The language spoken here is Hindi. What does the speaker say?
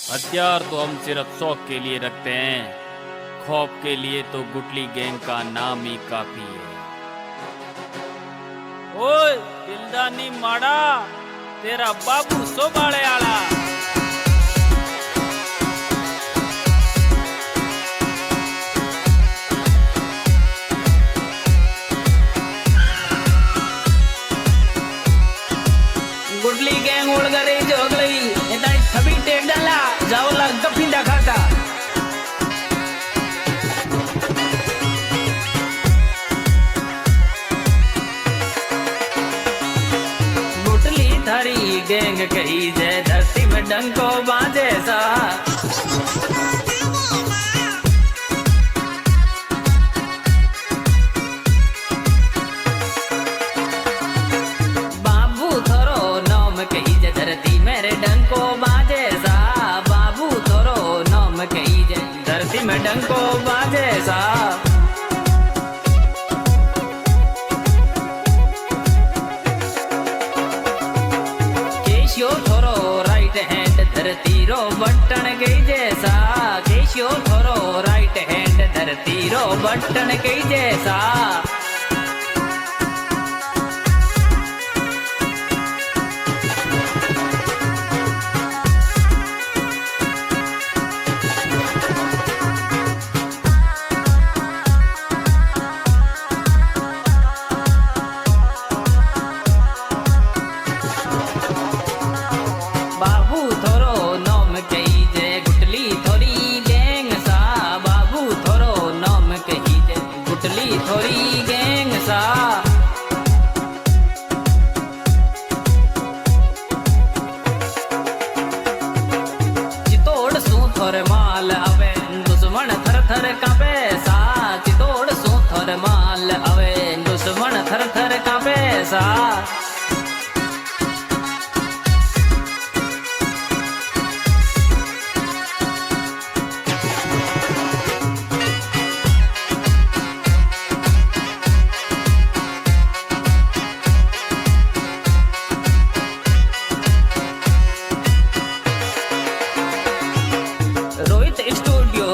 हथियार तो हम सिर्फ शौक के लिए रखते हैं, खौफ के लिए तो गुटली गैंग का नाम ही काफी है। ओए दिलदानी माड़ा, तेरा बाबू सोबाड़े आला। गुडली गैंग उड़ गई जोगली इतना थबी टेक डाला जाओ लग गफिंडा खाता गुटली थारी गैंग कही जय धरती में डंको बाजे सा बाबू थोरो नाम कही जय धरती मेरे डंको बाजे सा बाबू थोरो नाम कही जय धरती में डंको बाजे सा केशियो थोरो राइट हैंड धरती रो बटन गई जैसा केशियो थोरो राइट हैंड धरती रो बटन गई जैसा बाबू थोरो नाम कही जय गुटली थोरी गैंग सा बाबू थोरो नाम कही जय गुटली थोरी गैंग सा चितोड़ सू थोर माल अवे दुश्मन थर थर कापे सा चितोड़ सू थोर माल अवे दुश्मन थर थर कापे सा रोहित स्टूडियो